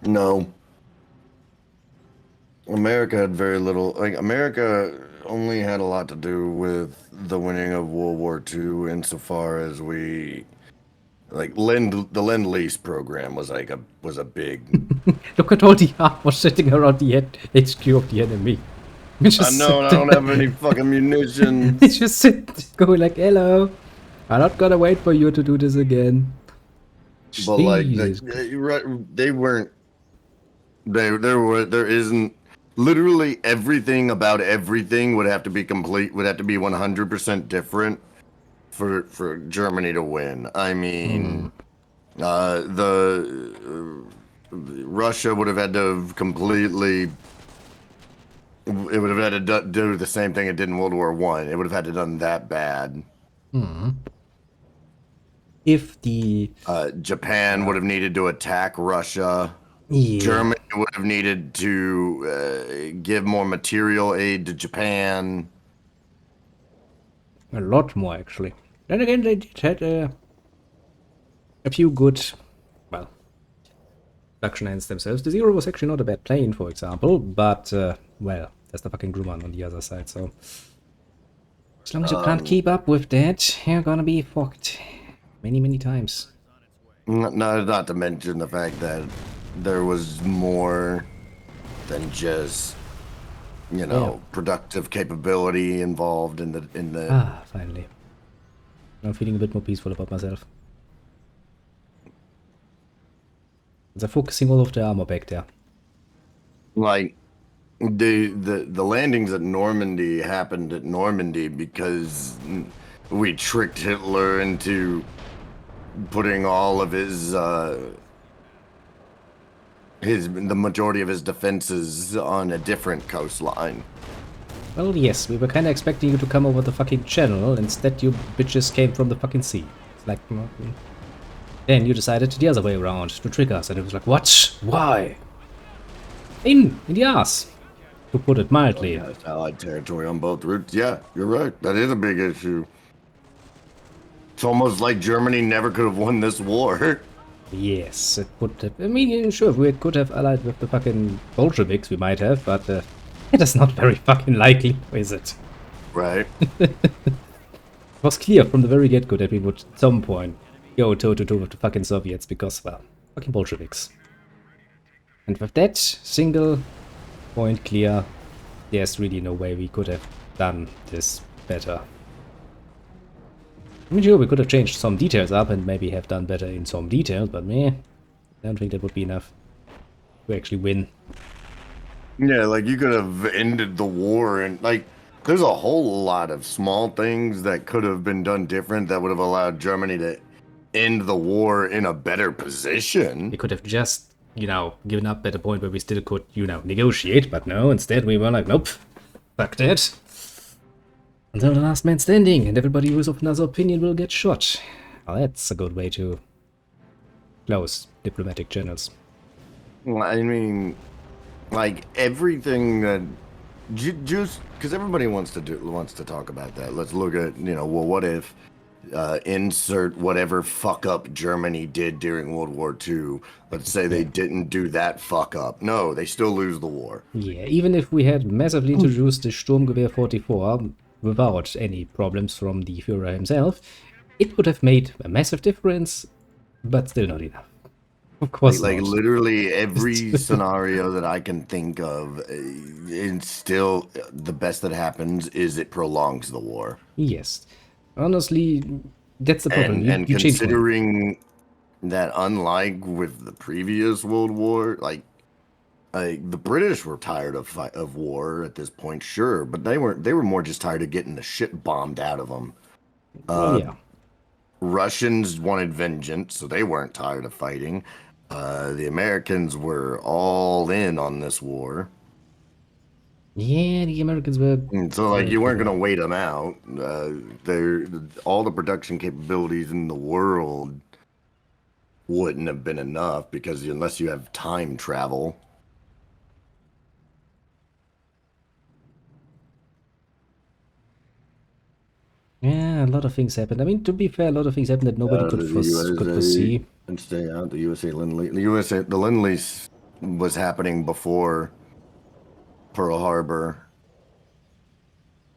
No, America had very little. Like America only had a lot to do with the winning of World War II, insofar as we like the Lend-Lease program was a big. Look at all the armor sitting around the HQ of the enemy. We I just know, sit and I don't there. have any fucking We munitions. just sit going like, hello. I'm not gonna wait for you to do this again. But like Jesus. they weren't. There isn't literally everything about everything would have to be complete. Would have to be 100% different for Germany to win. I Hmm. mean, the Russia would have had to have completely. It would have had to do the same thing it did in World War One. It would have had to done that bad. Hmm. If the Japan would have needed to attack Russia. yeah, Germany would have needed to give more material aid to Japan. a lot more actually. Then again, they did had a few good, well, production lines themselves. The Zero was actually not a bad plane, for example, but well, there's the fucking Grumman on the other side. So as long as you can't Um, keep up with that, you're gonna be fucked many, many times. not to mention the fact that there was more than just Yeah. productive capability involved in the Ah, finally. I'm feeling a bit more peaceful about myself. They're focusing all of the armor back there. like the landings at Normandy happened at Normandy because we tricked Hitler into putting all of the majority of his defenses on a different coastline. Well, yes, we were kind of expecting you to come over the fucking channel. Instead, you bitches came from the fucking sea. It's like, then you decided the other way around to trick us, and it was like, what? Why? In the ass, to put it Oh, mildly. yeah, it's Allied territory on both routes. Yeah, you're right. That is a big issue. It's almost like Germany never could have won this war. Yes, it would have. I mean, sure, if we could have allied with the fucking Bolsheviks, we might have, but it is not very fucking likely, is it? Right. It was clear from the very get-go that we would at some point go toe-to-toe with the fucking Soviets because, well, fucking Bolsheviks. And with that single point clear, there's really no way we could have done this better. I mean, sure, we could have changed some details up and maybe have done better in some details, but meh, I don't think that would be enough to actually win. Yeah, like you could have ended the war and like there's a whole lot of small things that could have been done different that would have allowed Germany to end the war in a better position. We could have just, given up at a point where we still could, negotiate, but no, instead we were like, nope, fuck that. Until the last man standing, and everybody who is of another opinion will get shot. Well, that's a good way to close diplomatic channels. I mean, like everything that just because everybody wants to talk about that. Let's look at well, what if insert whatever fuck up Germany did during World War II. Let's say they Yeah. didn't do that fuck up. No, they still lose the war. Yeah, even if we had massively introduced the Sturmgewehr 44 without any problems from the Führer himself, it would have made a massive difference, but still not enough. Of course Like not. literally every scenario that I can think of, it's still the best that happens is it prolongs the war. Yes. Honestly, that's the problem. And You change one. considering that unlike with the previous World War, the British were tired of war at this point, sure, but they were more just tired of getting the shit bombed out of them. Well, Uh, yeah. Russians wanted vengeance, so they weren't tired of fighting. The Americans were all in on this war. Yeah, the Americans were And so, like, very you weren't clever. gonna wait them out. All the production capabilities in the world wouldn't have been enough because unless you have time travel. Yeah, a lot of things happened. I mean, to be fair, a lot of things happened that nobody could The could USA foresee. and stay out. The USA Lend Lease. The Lend Lease was happening before Pearl Harbor.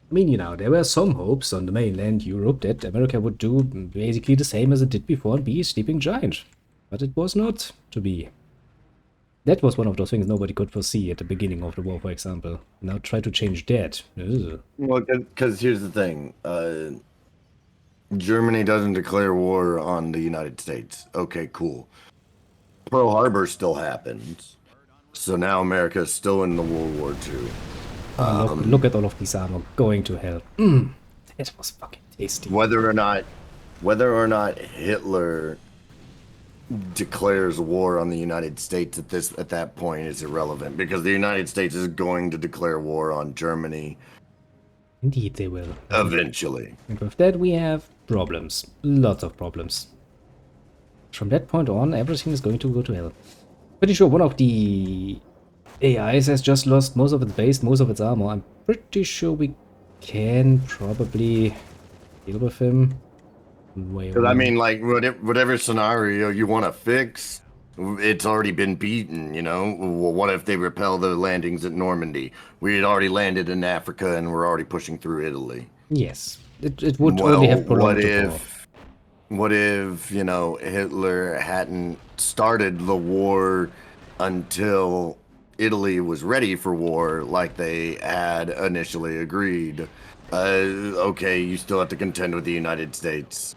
I mean, there were some hopes on the mainland Europe that America would do basically the same as it did before and be a sleeping giant. But it was not to be. That was one of those things nobody could foresee at the beginning of the war, for example. Now try to change that. Ugh. Well, because here's the thing. Germany doesn't declare war on the United States. Okay, cool. Pearl Harbor still happens. So now America is still in the World War II. Look at all of these armor going to hell. That was fucking tasty. Whether or not Hitler declares war on the United States at that point is irrelevant, because the United States is going to declare war on Germany Indeed they will. eventually. And with that we have problems. Lots of problems. From that point on, everything is going to go to hell. Pretty sure one of the AIs has just lost most of its base, most of its armor. I'm pretty sure we can probably deal with him. Because I mean, like, whatever scenario you want to fix, it's already been beaten, Well, what if they repel the landings at Normandy? We had already landed in Africa and we're already pushing through Italy. Yes, it would only have prolonged the war. What if, Hitler hadn't started the war until Italy was ready for war, like they had initially agreed? Okay, you still have to contend with the United States.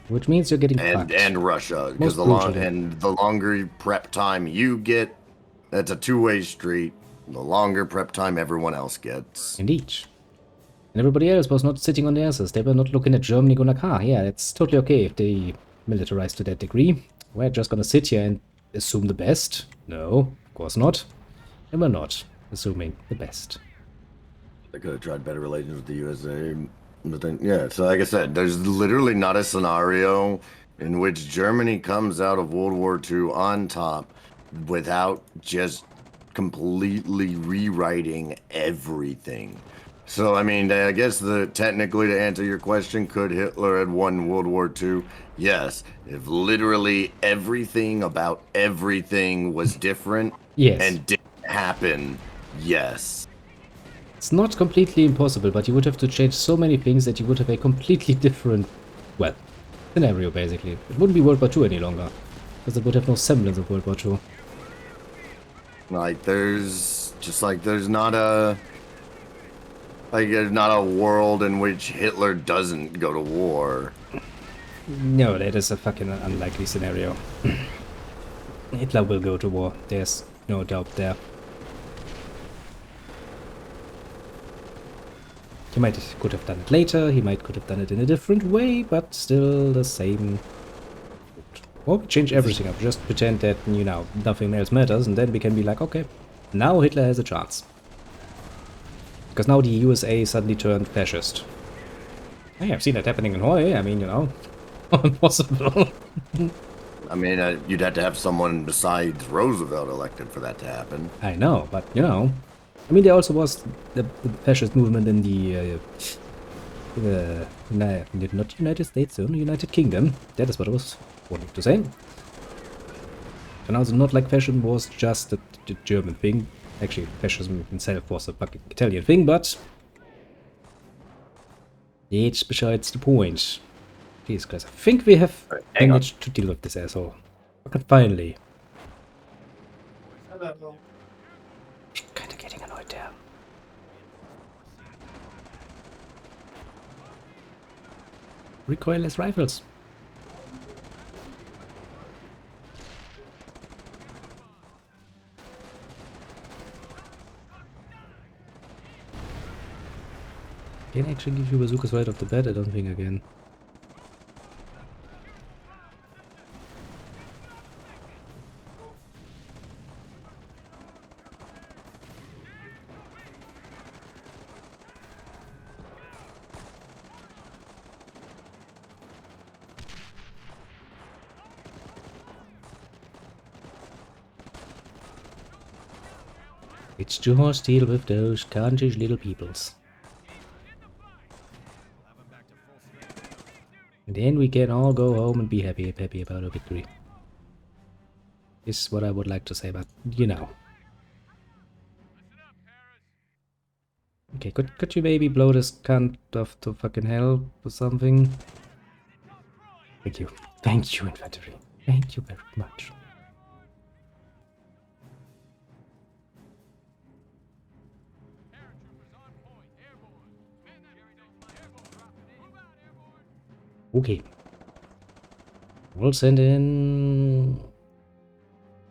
Which means you're getting fucked. And Russia, because the longer prep time you get, that's a two-way street. The longer prep time everyone else gets. Indeed. And everybody else was not sitting on their asses. They were not looking at Germany going like, yeah, it's totally okay if they militarize to that degree. We're just gonna sit here and assume the best. No, of course not. And we're not assuming the best. They could have tried better relations with the USA. But then, yeah, so like I said, there's literally not a scenario in which Germany comes out of World War II on top without just completely rewriting everything. So, I mean, I guess technically to answer your question, could Hitler have won World War II? Yes. If literally everything about everything was different and didn't happen, yes. It's not completely impossible, but you would have to change so many things that you would have a completely different, well, scenario, basically. It wouldn't be World War II any longer, because it would have no semblance of World War II. Like, there's not a world in which Hitler doesn't go to war. No, that is a fucking unlikely scenario. Hitler will go to war, there's no doubt there. He could have done it later, he could have done it in a different way, but still the same. Or we change everything up, just pretend that, nothing else matters, and then we can be like, okay, now Hitler has a chance. Because now the USA suddenly turned fascist. Hey, I've seen that happening in Hawaii, I mean, impossible. I mean, you'd have to have someone besides Roosevelt elected for that to happen. I know, but, I mean, there also was the fascist movement in not United States, only United Kingdom. That is what I was wanting to say. And also, not like fascism was just the German thing. Actually, fascism itself was a fucking Italian thing, but it's besides the point. Jesus Christ, I think we have managed to deal with this asshole. Fucking finally. Kinda getting annoyed there. Recoilless rifles. Can I actually give you bazookas right off the bat? I don't think I can. It's just deal with those country's little peoples. And then we can all go home and be happy about our victory. is what I would like to say, but you know. Okay, could you maybe blow this cunt off to fucking hell or something? Thank you. Thank you, infantry. Thank you very much. Okay. We'll send in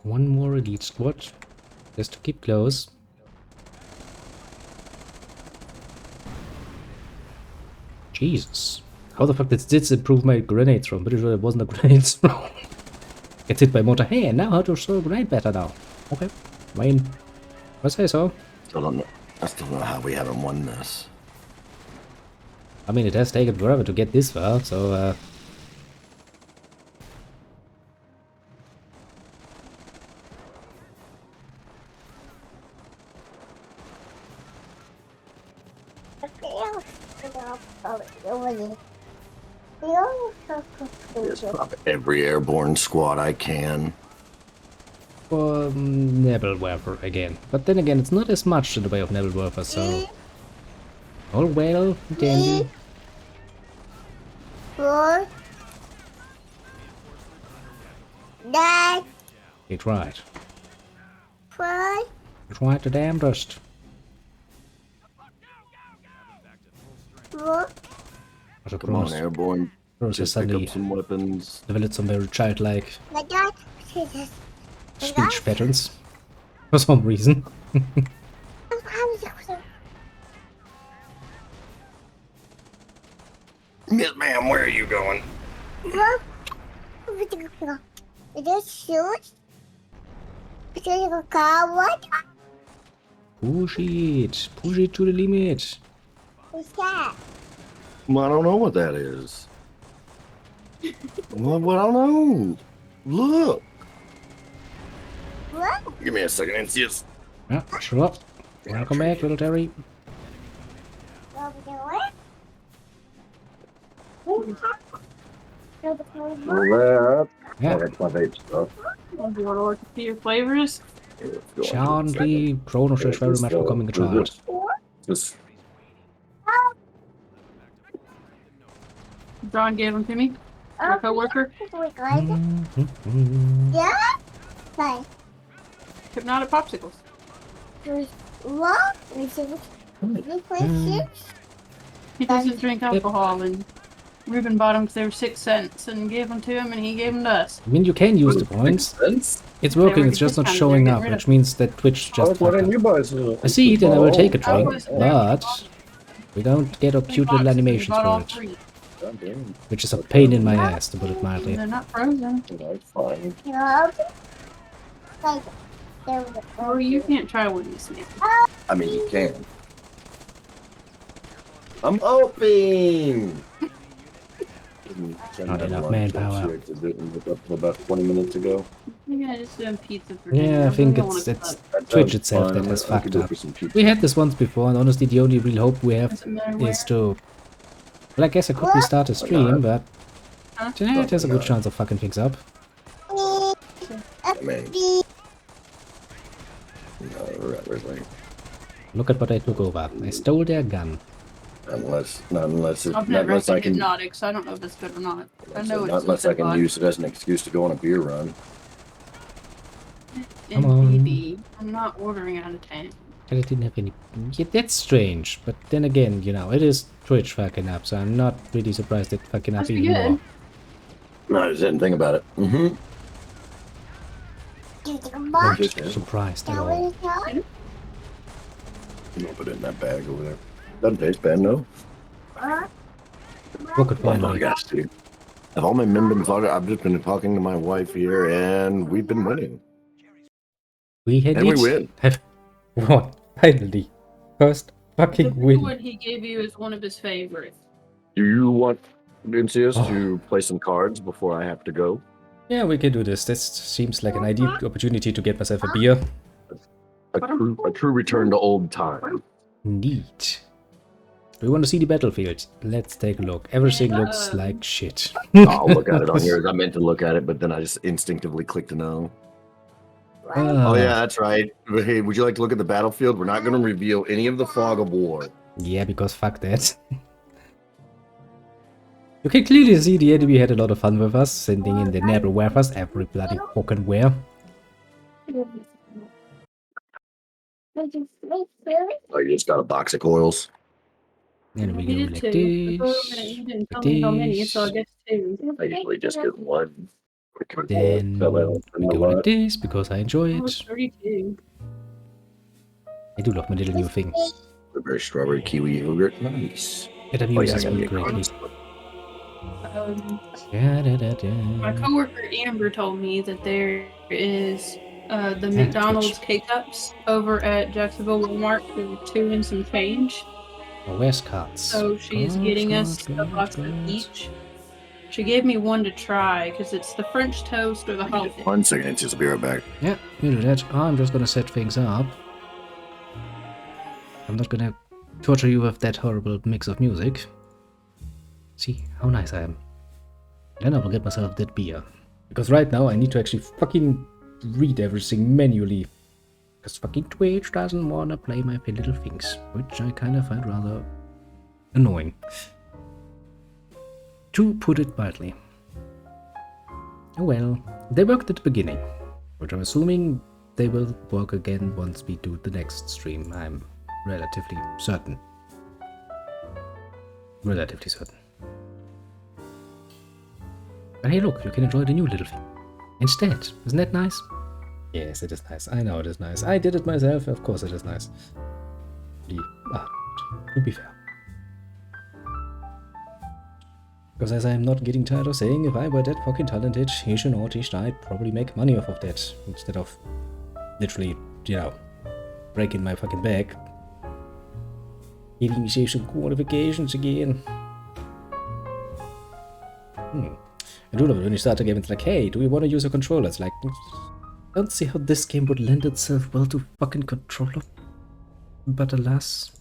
one more elite squad just to keep close. Jesus. How the fuck did this improve my grenade throw? I'm pretty sure it wasn't a grenade throw. Gets hit by mortar. Hey, now how to throw a grenade better now. Okay. I mean, I say so. Still don't know. I still don't know how we haven't won this. I mean, it has taken forever to get this far, so Just pop every airborne squad I can. for Nebelwerfer again. But then again, it's not as much in the way of Nebelwerfer, so all well, dandy. Four. Nine. He tried. Five. He tried the damnedest. Four. But of Come on, course, airborne. Rose has Just pick suddenly up some weapons. developed some very childlike My dad. Jesus. speech patterns for some reason. Miss Ma'am, where are you going? Is this shoes? Is this a car? What Push it to the limit. is that? Well, I don't know what that is. What I don't know. Look. What? Give me a second, Incius. Yeah, sure. Welcome back, little Terry. Over there. Yeah, That's my vape stuff. Do you want to look at your flavors? Charlie, Kronos is very much becoming a child. Just John gave them to me. My coworker. Yeah? Like, Hypnotic popsicles. there's what? Is it any questions? He doesn't drink alcohol, and Ruben bought them because they were 6 cents, and gave them to him, and he gave them to us. I mean, you can use the points. It's working, it's just not showing up, which means that Twitch just fucked up. I see it and I will take a drink, but we don't get a cute little animations Bought all for it, 3. which is a pain in my ass, to put it mildly. They're not frozen. fine. You know? Like, there was a Or you can't try one this man. I mean, you can. I'm hoping. Not enough manpower. About 20 minutes ago. Yeah, just doing pizza for dinner. Yeah, I think don't it's wanna cook. Twitch itself that has fucked up. We had this once before, and honestly, the only real hope we have Doesn't matter where. is to... Well, I guess I could restart a stream, but Huh? tonight there's a good chance of fucking things up. I mean, no, really. Look at what I took over. I stole their gun. Unless, not unless, it, I've not never unless I seen can, hypnotic, so I don't know if it's good or not. I know not it's unless I can vodka use it as an excuse to go on a beer run. and Come on. BB. I'm not ordering out of 10. And I didn't have any... Yeah, that's strange, but then again, you know, it is Twitch fucking up, so I'm not really surprised it fucking up Must be even good. more. No, I just didn't think about it. Mm-hmm. Not surprised at all. You know, put it in that bag over there. Doesn't taste bad, no. Look at Oh my finally. gosh, dude. Have all my men been talking? I've just been talking to my wife here, and we've been winning. We had And we each win. have won. Finally. First fucking The win. wood he gave you is one of his favorites. Do you want Vincius Oh. to play some cards before I have to go? Yeah, we can do this. This seems like an ideal opportunity to get myself a beer. A true return to old time. Neat. Do you want to see the battlefield? Let's take a look. Everything looks like shit. I'll look at it on yours. I meant to look at it, but then I just instinctively clicked no. Oh yeah, that's right. But hey, would you like to look at the battlefield? We're not going to reveal any of the fog of war. Yeah, because fuck that. You can clearly see the enemy had a lot of fun with us, sending in the naval waffles every bloody fucking where. Oh, you just got a box of coils. And we He go did like two. Before this, a minute, you didn't tell like me how many, so I this. guess two. I usually just get one. Then we go like this because I enjoy Oh, it. it's 32. I do love my little new thing. Blueberry strawberry kiwi yogurt. Nice. It Oh yeah, I amuses gotta me get greatly. My coworker Amber told me that there is the McDonald's K-Cups over at Jacksonville Walmart for 2 and some change. Oh, where's cards? So she's getting us a box of each. She gave me one to try because it's the French toast or the holiday. 1 second, just be right back. Yeah, you do that. I'm just gonna set things up. I'm not gonna torture you with that horrible mix of music. See how nice I am. Then I will get myself that beer. Because right now I need to actually fucking read everything manually. Because fucking Twitch doesn't wanna play my little things. Which I kind of find rather annoying. To put it mildly. Oh well, they worked at the beginning. Which I'm assuming they will work again once we do the next stream. I'm relatively certain. Relatively certain. But hey look, you can enjoy the new little thing. Instead, isn't that nice? Yes, it is nice. I know it is nice. I did it myself, of course it is nice. To be fair. Because as I'm not getting tired of saying, if I were that fucking talented, Asian artist, I'd probably make money off of that. Instead of literally, you know, breaking my fucking back. Giving me some qualifications again. I do love it when you start a game, it's like, hey, do we want to use a controller? It's like, I don't see how this game would lend itself well to fucking controller. But alas,